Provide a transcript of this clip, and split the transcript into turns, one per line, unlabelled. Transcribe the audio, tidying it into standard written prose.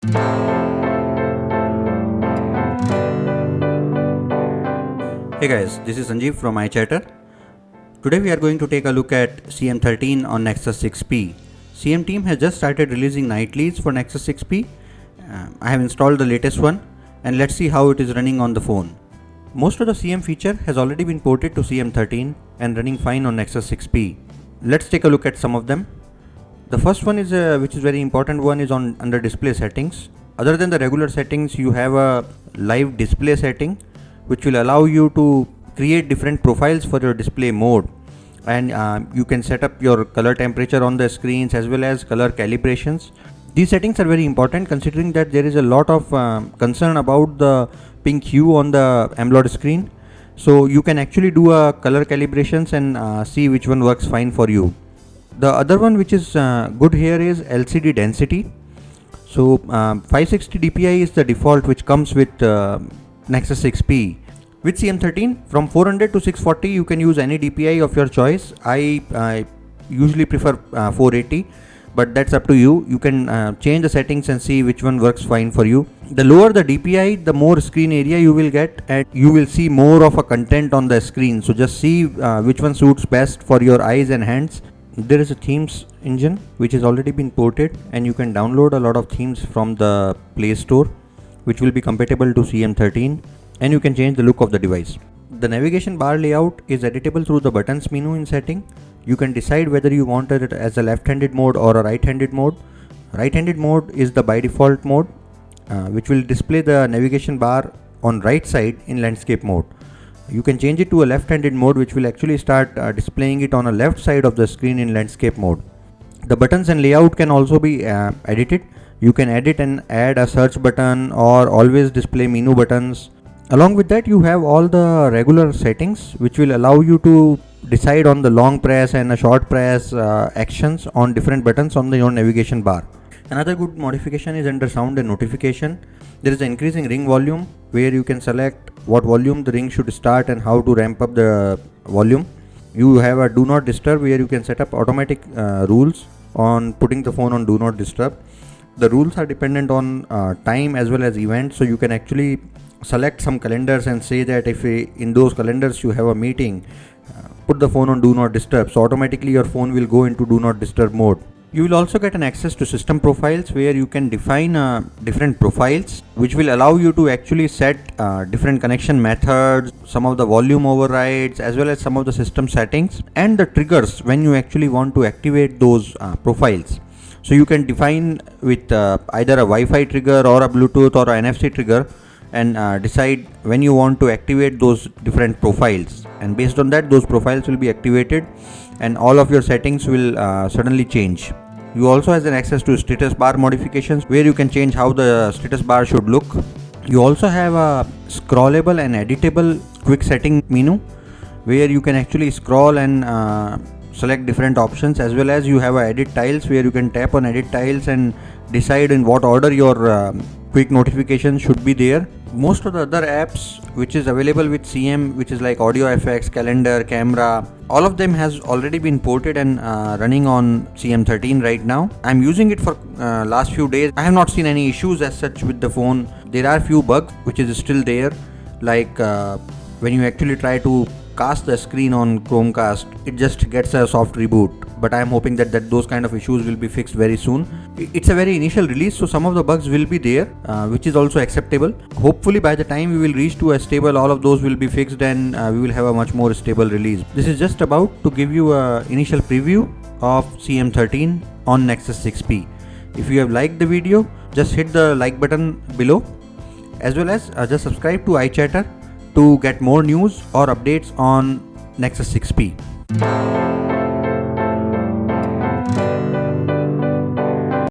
Hey guys, this is Sanjeev from iChatter. Today we are going to take a look at CM13 on Nexus 6P. CM team has just started releasing nightlies for Nexus 6P. I have installed the latest one and let's see how it is running on the phone. Most of the CM feature has already been ported to CM13 and running fine on Nexus 6P. Let's take a look at some of them. The first one is which is very important one is under display settings. Other than the regular settings, you have a live display setting which will allow you to create different profiles for your display mode, and you can set up your color temperature on the screens as well as color calibrations. These settings are very important considering that there is a lot of concern about the pink hue on the AMOLED screen. So you can actually do a color calibrations and see which one works fine for you. The other one which is good here is LCD density. So 560 dpi is the default which comes with Nexus 6P. With CM13 from 400 to 640 you can use any DPI of your choice. I usually prefer 480, but that's up to you. You can change the settings and see which one works fine for you. The lower the DPI, the more screen area you will get and you will see more of a content on the screen. So just see which one suits best for your eyes and hands. There is a themes engine which has already been ported and you can download a lot of themes from the Play Store which will be compatible to CM13, and you can change the look of the device. The navigation bar layout is editable through the buttons menu in setting. You can decide whether you want it as a left-handed mode or a right-handed mode. Right-handed mode is the by default mode which will display the navigation bar on right side in landscape mode. You can change it to a left-handed mode which will actually start displaying it on a left side of the screen in landscape mode. The buttons and layout can also be edited. You can edit and add a search button or always display menu buttons. Along with that you have all the regular settings which will allow you to decide on the long press and a short press actions on different buttons on your navigation bar. Another good modification is under sound and notification. There is an increasing ring volume where you can select what volume the ring should start and how to ramp up the volume. You have a do not disturb where you can set up automatic rules on putting the phone on do not disturb. The rules are dependent on time as well as events, so you can actually select some calendars and say that if in those calendars you have a meeting, put the phone on do not disturb, so automatically your phone will go into do not disturb mode. You will also get an access to system profiles where you can define different profiles which will allow you to actually set different connection methods, some of the volume overrides as well as some of the system settings and the triggers when you actually want to activate those profiles. So you can define with either a Wi-Fi trigger or a Bluetooth or a NFC trigger and decide when you want to activate those different profiles, and based on that those profiles will be activated and all of your settings will suddenly change. You also have an access to status bar modifications where you can change how the status bar should look. You also have a scrollable and editable quick setting menu where you can actually scroll and select different options, as well as you have edit tiles where you can tap on edit tiles and decide in what order your quick notifications should be there. Most of the other apps which is available with CM, which is like audio effects, calendar, camera, all of them has already been ported and running on CM13 right now. I'm using it for last few days. I have not seen any issues as such with the phone. There are few bugs which is still there, like when you actually try to cast the screen on Chromecast, it just gets a soft reboot, but I am hoping that those kind of issues will be fixed very soon. It's a very initial release, so some of the bugs will be there, which is also acceptable. Hopefully by the time we will reach to a stable, all of those will be fixed and we will have a much more stable release. This is just about to give you a initial preview of CM13 on Nexus 6P. If you have liked the video, just hit the like button below, as well as just subscribe to iChatter to get more news or updates on Nexus 6P.